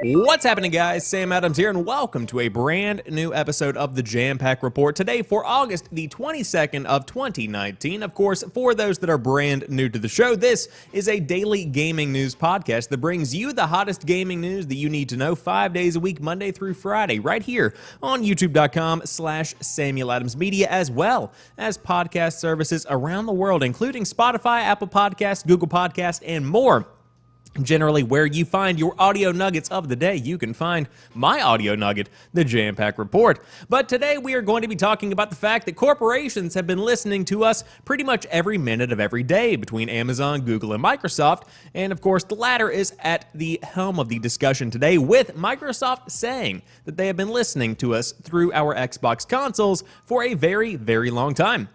What's happening, guys? Sam Adams here, and welcome to a brand new episode of the Jampack Report today for August the 22nd of 2019. Of course, for those that are brand new to the show, this is a daily gaming news podcast that brings you the hottest gaming news that you need to know 5 days a week, Monday through Friday, right here on youtube.com/Samuel Adams Media, as well as podcast services around the world, including Spotify, Apple Podcasts, Google Podcasts, and more. Generally, where you find your audio nuggets of the day, you can find my audio nugget, the Jampack Report. But today we are going to be talking about the fact that corporations have been listening to us pretty much every minute of every day between Amazon, Google, and Microsoft. And of course, the latter is at the helm of the discussion today, with Microsoft saying that they have been listening to us through our Xbox consoles for a very, very long time.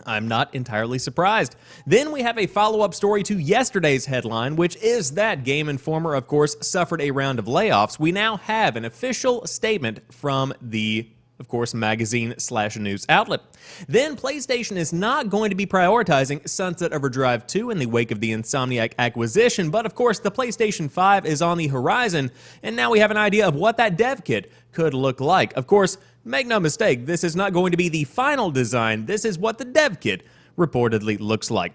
I'm not entirely surprised. Then we have a follow-up story to yesterday's headline, which is that Game Informer, of course, suffered a round of layoffs. We now have an official statement from the, of course, magazine/news outlet. Then PlayStation is not going to be prioritizing Sunset Overdrive 2 in the wake of the Insomniac acquisition, but of course the PlayStation 5 is on the horizon, and now we have an idea of what that Devkit could look like. Of course, make no mistake, this is not going to be the final design. This is what the Devkit reportedly looks like.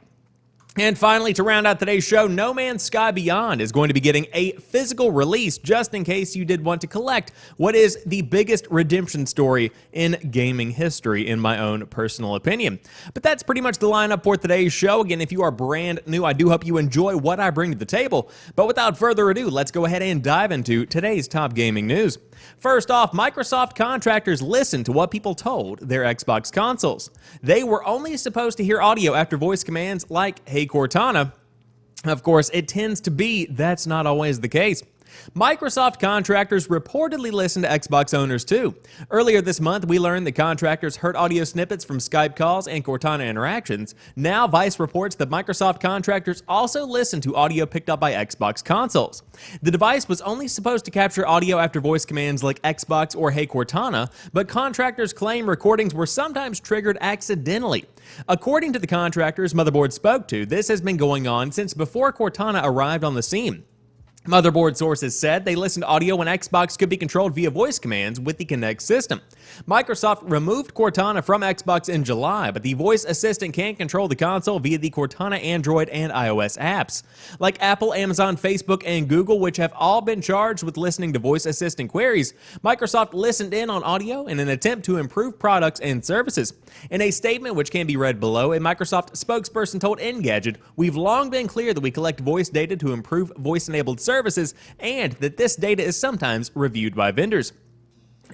And finally, to round out today's show, No Man's Sky Beyond is going to be getting a physical release, just in case you did want to collect what is the biggest redemption story in gaming history, in my own personal opinion. But that's pretty much the lineup for today's show. Again, if you are brand new, I do hope you enjoy what I bring to the table. But without further ado, let's go ahead and dive into today's top gaming news. First off, Microsoft contractors listened to what people told their Xbox consoles. They were only supposed to hear audio after voice commands like, "Hey Cortana." Of course, it tends to be that's not always the case. Microsoft contractors reportedly listened to Xbox owners too. Earlier this month, we learned that contractors heard audio snippets from Skype calls and Cortana interactions. Now, Vice reports that Microsoft contractors also listened to audio picked up by Xbox consoles. The device was only supposed to capture audio after voice commands like Xbox or Hey Cortana, but contractors claim recordings were sometimes triggered accidentally. According to the contractors Motherboard spoke to, this has been going on since before Cortana arrived on the scene. Motherboard sources said they listened to audio when Xbox could be controlled via voice commands with the Kinect system. Microsoft removed Cortana from Xbox in July, but the voice assistant can control the console via the Cortana Android and iOS apps. Like Apple, Amazon, Facebook, and Google, which have all been charged with listening to voice assistant queries, Microsoft listened in on audio in an attempt to improve products and services. In a statement which can be read below, a Microsoft spokesperson told Engadget, "We've long been clear that we collect voice data to improve voice-enabled services, and that this data is sometimes reviewed by vendors."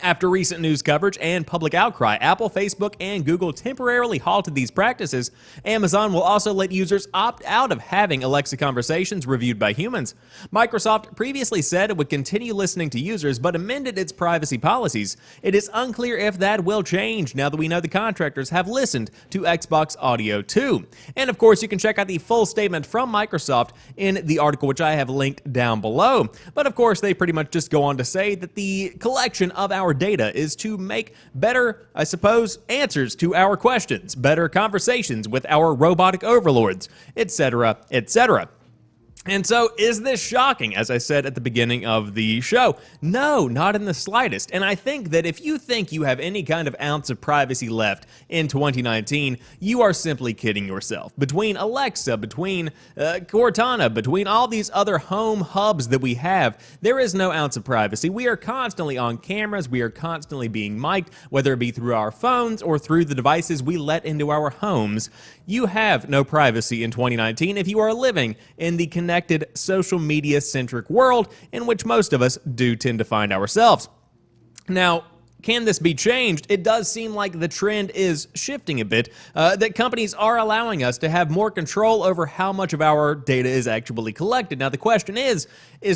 After recent news coverage and public outcry, Apple, Facebook, and Google temporarily halted these practices. Amazon will also let users opt out of having Alexa conversations reviewed by humans. Microsoft previously said it would continue listening to users, but amended its privacy policies. It is unclear if that will change now that we know the contractors have listened to Xbox audio too. And of course, you can check out the full statement from Microsoft in the article which I have linked down below. But of course, they pretty much just go on to say that the collection of our data is to make better, I suppose, answers to our questions, better conversations with our robotic overlords, etc., etc. And so, is this shocking, as I said at the beginning of the show? No, not in the slightest. And I think that if you think you have any kind of ounce of privacy left in 2019, you are simply kidding yourself. Between Alexa, between Cortana, between all these other home hubs that we have, there is no ounce of privacy. We are constantly on cameras. We are constantly being mic'd, whether it be through our phones or through the devices we let into our homes. You have no privacy in 2019 if you are living in the connected social media-centric world in which most of us do tend to find ourselves. Now, can this be changed? It does seem like the trend is shifting a bit, that companies are allowing us to have more control over how much of our data is actually collected. Now, the question is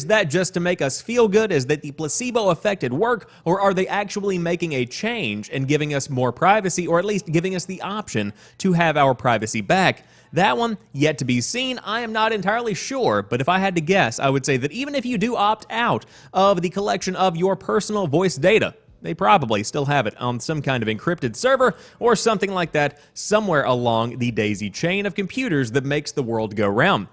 that just to make us feel good? Is that the placebo effect at work? Or are they actually making a change and giving us more privacy, or at least giving us the option to have our privacy back? That one, yet to be seen. I am not entirely sure, but if I had to guess, I would say that even if you do opt out of the collection of your personal voice data, they probably still have it on some kind of encrypted server or something like that somewhere along the daisy chain of computers that makes the world go round.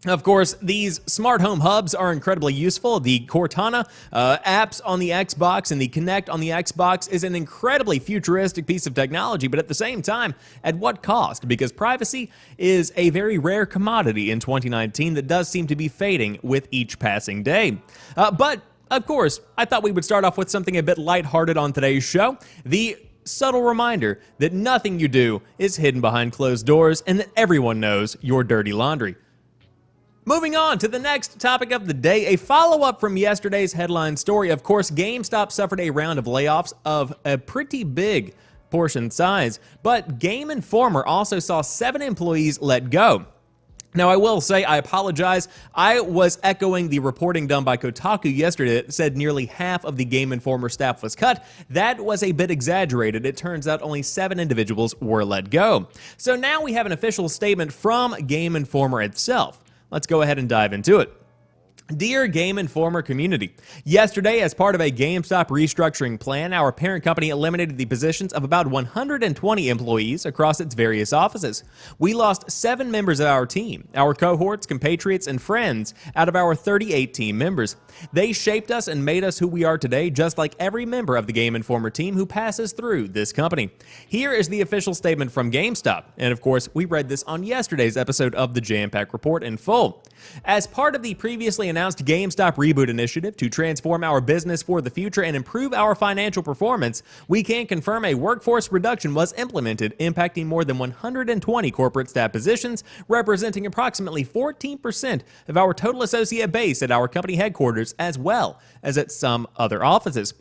Of course, these smart home hubs are incredibly useful. The Cortana apps on the Xbox and the Kinect on the Xbox is an incredibly futuristic piece of technology, but at the same time, at what cost? Because privacy is a very rare commodity in 2019 that does seem to be fading with each passing day. But of course, I thought we would start off with something a bit lighthearted on today's show. The subtle reminder that nothing you do is hidden behind closed doors and that everyone knows your dirty laundry. Moving on to the next topic of the day, a follow-up from yesterday's headline story. Of course, GameStop suffered a round of layoffs of a pretty big portion size, but Game Informer also saw 7 employees let go. Now, I will say, I apologize. I was echoing the reporting done by Kotaku yesterday that said nearly half of the Game Informer staff was cut. That was a bit exaggerated. It turns out only 7 individuals were let go. So now we have an official statement from Game Informer itself. Let's go ahead and dive into it. Dear Game Informer community, yesterday, as part of a GameStop restructuring plan, our parent company eliminated the positions of about 120 employees across its various offices. We lost 7 members of our team, our cohorts, compatriots, and friends out of our 38 team members. They shaped us and made us who we are today, just like every member of the Game Informer team who passes through this company. Here is the official statement from GameStop, and of course, we read this on yesterday's episode of the Jampack Report in full. As part of the previously announced GameStop Reboot initiative to transform our business for the future and improve our financial performance, we can confirm a workforce reduction was implemented, impacting more than 120 corporate staff positions, representing approximately 14% of our total associate base at our company headquarters, as well as at some other offices.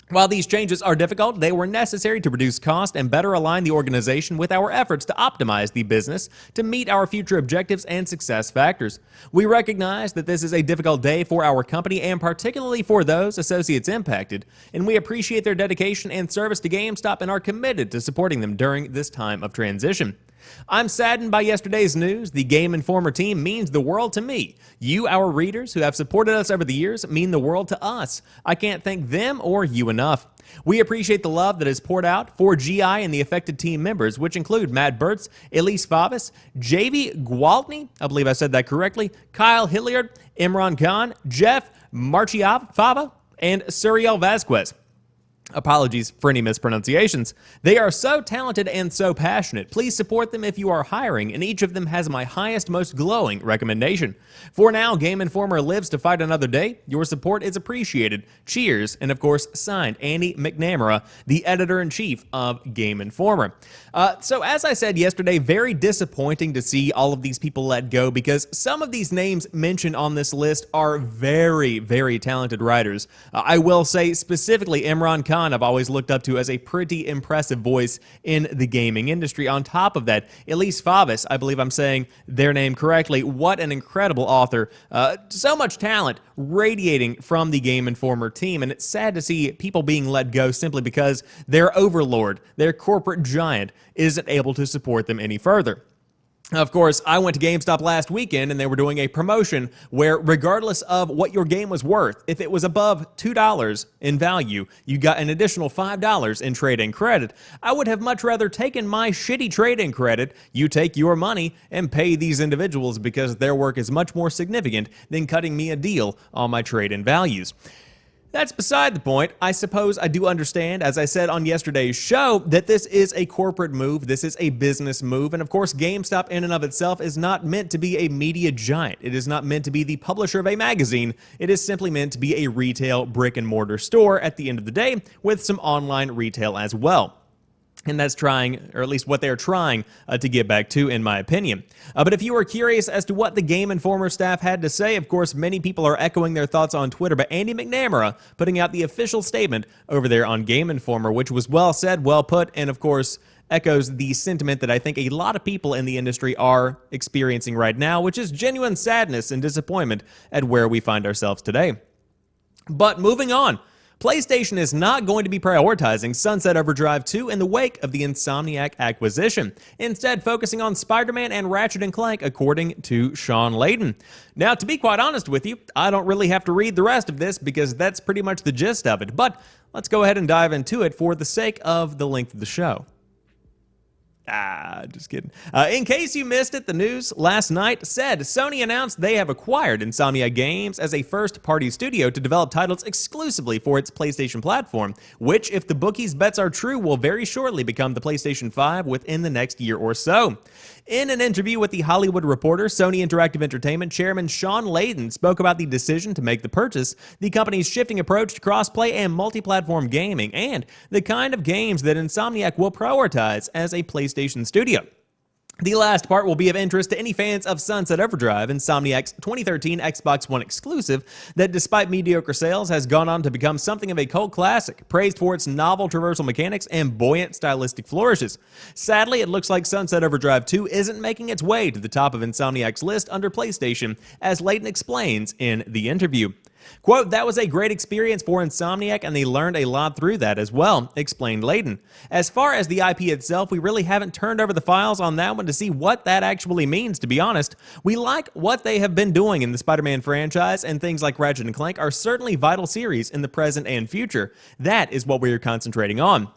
While these changes are difficult, they were necessary to reduce cost and better align the organization with our efforts to optimize the business to meet our future objectives and success factors. We recognize that this is a difficult day for our company and particularly for those associates impacted, and we appreciate their dedication and service to GameStop and are committed to supporting them during this time of transition. I'm saddened by yesterday's news. The Game Informer team means the world to me. You, our readers, who have supported us over the years, mean the world to us. I can't thank them or you enough. We appreciate the love that is poured out for GI and the affected team members, which include Matt Burtz, Elise Favas, JV Gwaltney, I believe I said that correctly, Kyle Hilliard, Imran Khan, Jeff Marchiafava, and Suriel Vasquez. Apologies for any mispronunciations. They are so talented and so passionate. Please support them if you are hiring, and each of them has my highest, most glowing recommendation. For now, Game Informer lives to fight another day. Your support is appreciated. Cheers, and of course, signed, Andy McNamara, the editor-in-chief of Game Informer. So as I said yesterday, very disappointing to see all of these people let go because some of these names mentioned on this list are very, very talented writers. I will say specifically Imran Khan I've always looked up to as a pretty impressive voice in the gaming industry. On top of that, Elise Favas, I believe I'm saying their name correctly, what an incredible author. So much talent radiating from the Game Informer team, and it's sad to see people being let go simply because their overlord, their corporate giant, isn't able to support them any further. Of course, I went to GameStop last weekend and they were doing a promotion where regardless of what your game was worth, if it was above $2 in value, you got an additional $5 in trade-in credit. I would have much rather taken my shitty trade-in credit, you take your money, and pay these individuals because their work is much more significant than cutting me a deal on my trade-in values. That's beside the point. I suppose I do understand, as I said on yesterday's show, that this is a corporate move, this is a business move, and of course GameStop in and of itself is not meant to be a media giant. It is not meant to be the publisher of a magazine. It is simply meant to be a retail brick-and-mortar store at the end of the day with some online retail as well. And that's trying, or at least what they're trying to get back to, in my opinion. But if you are curious as to what the Game Informer staff had to say, of course, many people are echoing their thoughts on Twitter, but Andy McNamara putting out the official statement over there on Game Informer, which was well said, well put, and of course, echoes the sentiment that I think a lot of people in the industry are experiencing right now, which is genuine sadness and disappointment at where we find ourselves today. But moving on. PlayStation is not going to be prioritizing Sunset Overdrive 2 in the wake of the Insomniac acquisition, instead focusing on Spider-Man and Ratchet & Clank, according to Sean Layden. Now, to be quite honest with you, I don't really have to read the rest of this because that's pretty much the gist of it, but let's go ahead and dive into it for the sake of the length of the show. Just kidding. In case you missed it, the news last night said Sony announced they have acquired Insomniac Games as a first-party studio to develop titles exclusively for its PlayStation platform, which, if the bookies' bets are true, will very shortly become the PlayStation 5 within the next year or so. In an interview with The Hollywood Reporter, Sony Interactive Entertainment chairman Sean Layden spoke about the decision to make the purchase, the company's shifting approach to crossplay and multi-platform gaming, and the kind of games that Insomniac will prioritize as a PlayStation studio. The last part will be of interest to any fans of Sunset Overdrive, Insomniac's 2013 Xbox One exclusive that, despite mediocre sales, has gone on to become something of a cult classic, praised for its novel traversal mechanics and buoyant stylistic flourishes. Sadly, it looks like Sunset Overdrive 2 isn't making its way to the top of Insomniac's list under PlayStation, as Layden explains in the interview. Quote, "That was a great experience for Insomniac, and they learned a lot through that as well," explained Layden. "As far as the IP itself, we really haven't turned over the files on that one to see what that actually means, to be honest. We like what they have been doing in the Spider-Man franchise, and things like Ratchet & Clank are certainly vital series in the present and future. That is what we are concentrating on."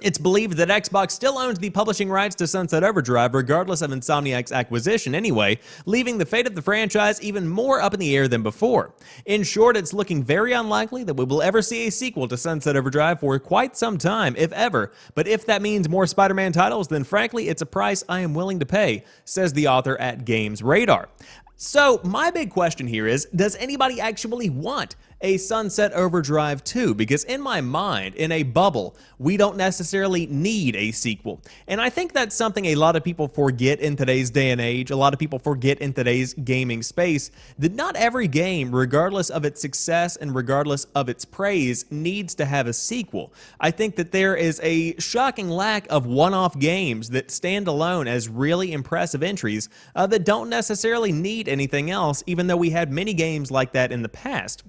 It's believed that Xbox still owns the publishing rights to Sunset Overdrive regardless of Insomniac's acquisition anyway, leaving the fate of the franchise even more up in the air than before. In short, it's looking very unlikely that we will ever see a sequel to Sunset Overdrive for quite some time, if ever, but if that means more Spider-Man titles, then frankly, it's a price I am willing to pay, says the author at Games Radar. So, my big question here is, does anybody actually want a Sunset Overdrive 2? Because in my mind, in a bubble, we don't necessarily need a sequel. And I think that's something a lot of people forget in today's day and age, a lot of people forget in today's gaming space, that not every game, regardless of its success and regardless of its praise, needs to have a sequel. I think that there is a shocking lack of one-off games that stand alone as really impressive entries that don't necessarily need anything else, even though we had many games like that in the past.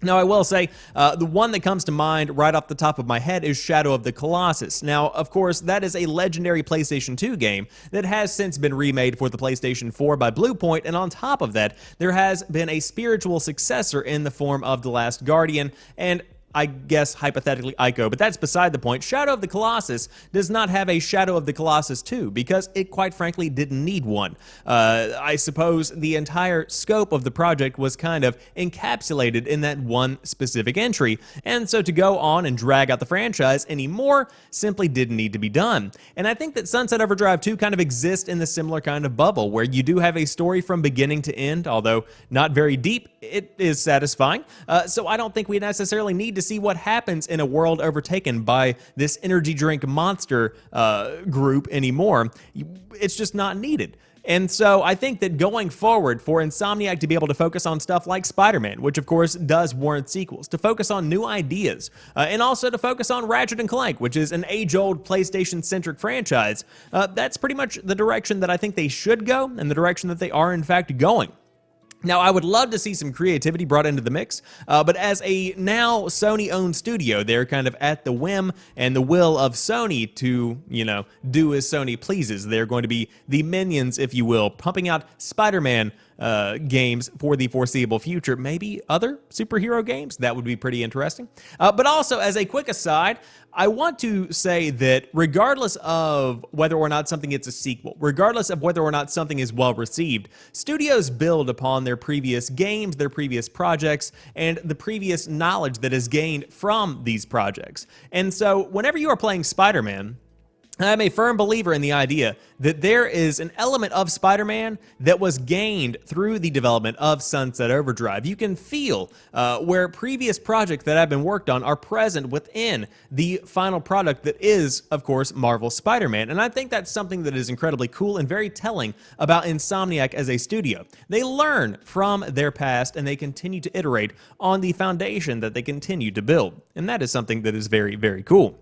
Now, I will say, the one that comes to mind right off the top of my head is Shadow of the Colossus. Now, of course, that is a legendary PlayStation 2 game that has since been remade for the PlayStation 4 by Bluepoint, and on top of that, there has been a spiritual successor in the form of The Last Guardian, and I guess hypothetically Ico, but that's beside the point. Shadow of the Colossus does not have a Shadow of the Colossus 2 because it quite frankly didn't need one. I suppose the entire scope of the project was kind of encapsulated in that one specific entry, and so to go on and drag out the franchise anymore simply didn't need to be done. And I think that Sunset Overdrive 2 kind of exists in the similar kind of bubble where you do have a story from beginning to end, although not very deep. It is satisfying, so I don't think we necessarily need to see what happens in a world overtaken by this energy drink monster group anymore. It's just not needed. And so I think that going forward, for Insomniac to be able to focus on stuff like Spider-Man, which of course does warrant sequels, to focus on new ideas, and also to focus on Ratchet & Clank, which is an age-old PlayStation-centric franchise, that's pretty much the direction that I think they should go, and the direction that they are in fact going. Now, I would love to see some creativity brought into the mix, but as a now Sony-owned studio, they're kind of at the whim and the will of Sony to, do as Sony pleases. They're going to be the minions, if you will, pumping out Spider-Man games for the foreseeable future. Maybe other superhero games? That would be pretty interesting. But also, as a quick aside, I want to say that regardless of whether or not something gets a sequel, regardless of whether or not something is well received, studios build upon their previous games, their previous projects, and the previous knowledge that is gained from these projects. And so whenever you are playing Spider-Man, I'm a firm believer in the idea that there is an element of Spider-Man that was gained through the development of Sunset Overdrive. You can feel where previous projects that have been worked on are present within the final product that is, of course, Marvel's Spider-Man. And I think that's something that is incredibly cool and very telling about Insomniac as a studio. They learn from their past and they continue to iterate on the foundation that they continue to build. And that is something that is very, very cool.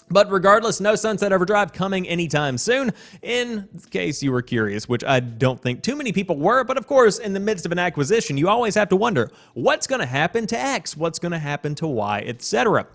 But regardless, no Sunset Overdrive coming anytime soon, in case you were curious, which I don't think too many people were, but of course, in the midst of an acquisition, you always have to wonder, what's going to happen to X, what's going to happen to Y, etc.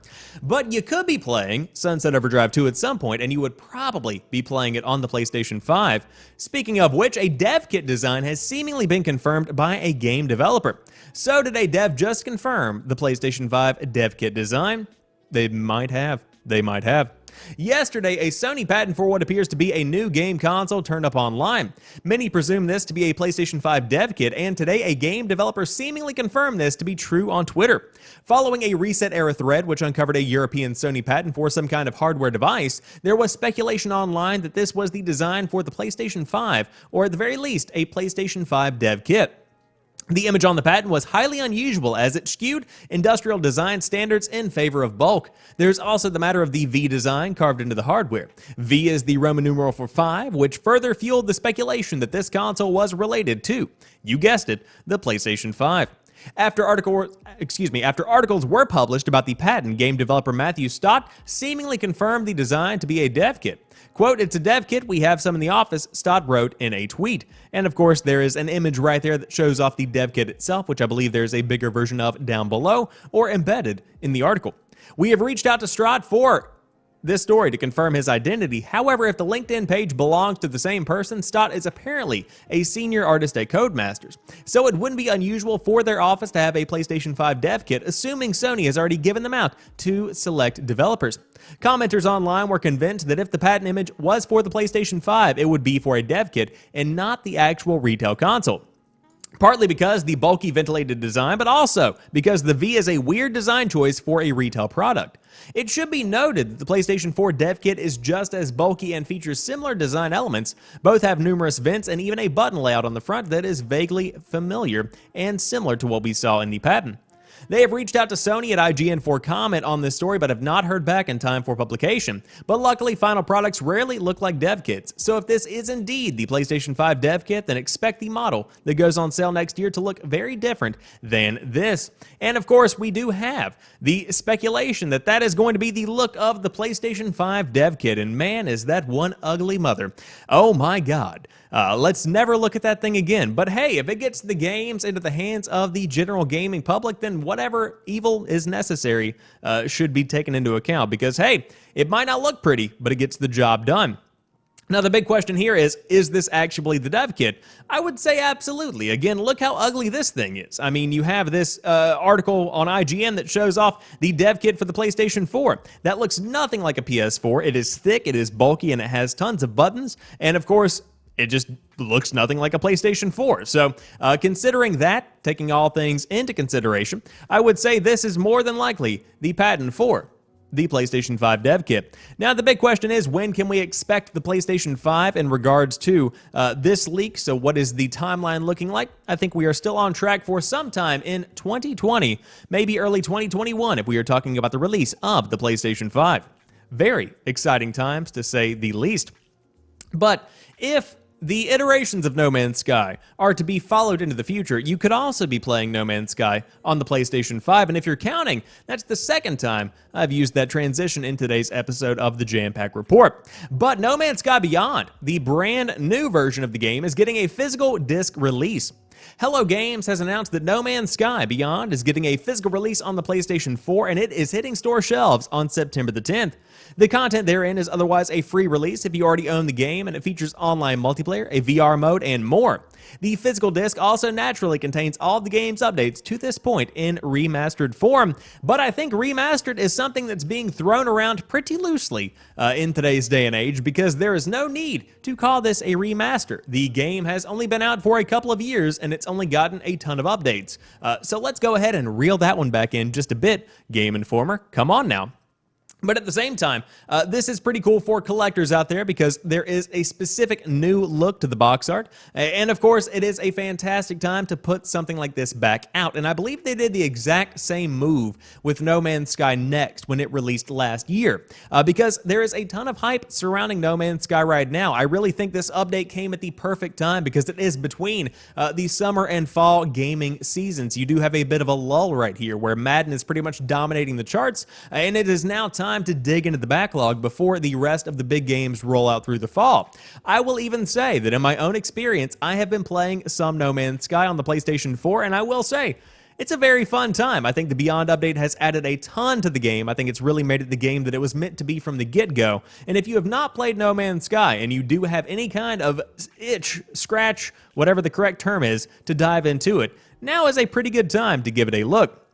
But you could be playing Sunset Overdrive 2 at some point, and you would probably be playing it on the PlayStation 5. Speaking of which, a Devkit design has seemingly been confirmed by a game developer. So did a dev just confirm the PlayStation 5 Devkit design? They might have. They might have. Yesterday, a Sony patent for what appears to be a new game console turned up online. Many presume this to be a PlayStation 5 dev kit, and today a game developer seemingly confirmed this to be true on Twitter. Following a Reset-era thread which uncovered a European Sony patent for some kind of hardware device, there was speculation online that this was the design for the PlayStation 5, or at the very least, a PlayStation 5 dev kit. The image on the patent was highly unusual as it skewed industrial design standards in favor of bulk. There's also the matter of the V design carved into the hardware. V is the Roman numeral for 5, which further fueled the speculation that this console was related to, you guessed it, the PlayStation 5. After articles were published about the patent, game developer Matthew Stott seemingly confirmed the design to be a dev kit. Quote, "It's a dev kit, we have some in the office," Stott wrote in a tweet. And of course, there is an image right there that shows off the dev kit itself, which I believe there's a bigger version of down below or embedded in the article. We have reached out to Stott for this story to confirm his identity. However, if the LinkedIn page belongs to the same person, Stott is apparently a senior artist at Codemasters. So it wouldn't be unusual for their office to have a PlayStation 5 dev kit, assuming Sony has already given them out to select developers. Commenters online were convinced that if the patent image was for the PlayStation 5, it would be for a dev kit and not the actual retail console. Partly because the bulky ventilated design, but also because the V is a weird design choice for a retail product. It should be noted that the PlayStation 4 dev kit is just as bulky and features similar design elements. Both have numerous vents and even a button layout on the front that is vaguely familiar and similar to what we saw in the patent. They have reached out to Sony at IGN for comment on this story, but have not heard back in time for publication. But luckily, final products rarely look like dev kits. So if this is indeed the PlayStation 5 dev kit, then expect the model that goes on sale next year to look very different than this. And of course, we do have the speculation that that is going to be the look of the PlayStation 5 dev kit. And man, is that one ugly mother. Oh my God. Let's never look at that thing again. But hey, if it gets the games into the hands of the general gaming public, then whatever evil is necessary should be taken into account. Because hey, it might not look pretty, but it gets the job done. Now, the big question here is this actually the dev kit? I would say absolutely. Again, look how ugly this thing is. I mean, you have this article on IGN that shows off the dev kit for the PlayStation 4. That looks nothing like a PS4. It is thick, it is bulky, and it has tons of buttons. And of course, it just looks nothing like a PlayStation 4. So considering that, taking all things into consideration, I would say this is more than likely the patent for the PlayStation 5 dev kit. Now, the big question is, when can we expect the PlayStation 5 in regards to this leak? So what is the timeline looking like? I think we are still on track for sometime in 2020, maybe early 2021 if we are talking about the release of the PlayStation 5. Very exciting times, to say the least. But if the iterations of No Man's Sky are to be followed into the future, you could also be playing No Man's Sky on the PlayStation 5, and if you're counting, that's the second time I've used that transition in today's episode of the Jampack Report. But No Man's Sky Beyond, the brand new version of the game, is getting a physical disc release. Hello Games has announced that No Man's Sky Beyond is getting a physical release on the PlayStation 4, and it is hitting store shelves on September the 10th. The content therein is otherwise a free release if you already own the game, and it features online multiplayer, a VR mode, and more. The physical disc also naturally contains all of the game's updates to this point in remastered form, but I think remastered is something that's being thrown around pretty loosely in today's day and age, because there is no need to call this a remaster. The game has only been out for a couple of years, and it's only gotten a ton of updates. So let's go ahead and reel that one back in just a bit. Game Informer, come on now. But at the same time, this is pretty cool for collectors out there because there is a specific new look to the box art. And of course, it is a fantastic time to put something like this back out. And I believe they did the exact same move with No Man's Sky Next when it released last year. Because there is a ton of hype surrounding No Man's Sky right now. I really think this update came at the perfect time because it is between the summer and fall gaming seasons. You do have a bit of a lull right here where Madden is pretty much dominating the charts. And it is now time to dig into the backlog before the rest of the big games roll out through the fall. I will even say that in my own experience, I have been playing some No Man's Sky on the PlayStation 4, and I will say, it's a very fun time. I think the Beyond update has added a ton to the game. I think it's really made it the game that it was meant to be from the get-go. And if you have not played No Man's Sky and you do have any kind of itch, scratch, whatever the correct term is, to dive into it, now is a pretty good time to give it a look.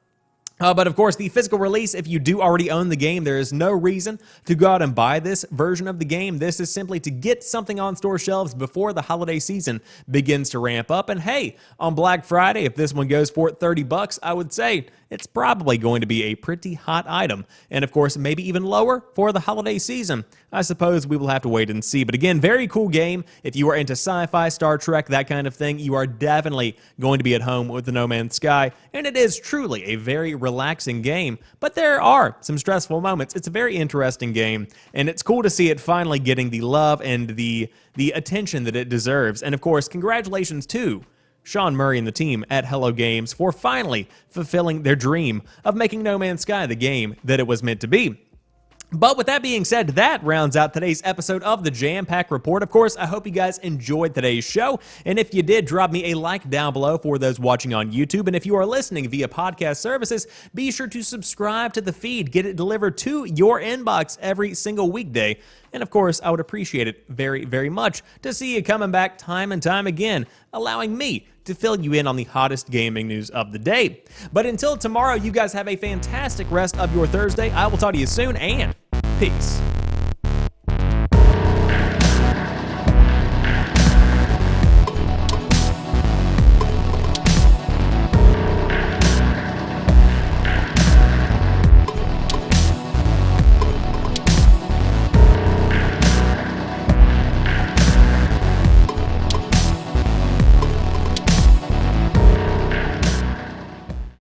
But of course, the physical release, if you do already own the game, there is no reason to go out and buy this version of the game. This is simply to get something on store shelves before the holiday season begins to ramp up. And hey, on Black Friday, if this one goes for $30, I would say it's probably going to be a pretty hot item. And of course, maybe even lower for the holiday season. I suppose we will have to wait and see. But again, very cool game. If you are into sci-fi, Star Trek, that kind of thing, you are definitely going to be at home with the No Man's Sky. And it is truly a very relaxing game, but there are some stressful moments. It's a very interesting game, and it's cool to see it finally getting the love and the attention that it deserves. And of course, congratulations to Sean Murray and the team at Hello Games for finally fulfilling their dream of making No Man's Sky the game that it was meant to be. But with that being said, that rounds out today's episode of the Jampack Report. Of course, I hope you guys enjoyed today's show. And if you did, drop me a like down below for those watching on YouTube. And if you are listening via podcast services, be sure to subscribe to the feed. Get it delivered to your inbox every single weekday. And of course, I would appreciate it very, very much to see you coming back time and time again, allowing me to fill you in on the hottest gaming news of the day. But until tomorrow, you guys have a fantastic rest of your Thursday. I will talk to you soon, and peace.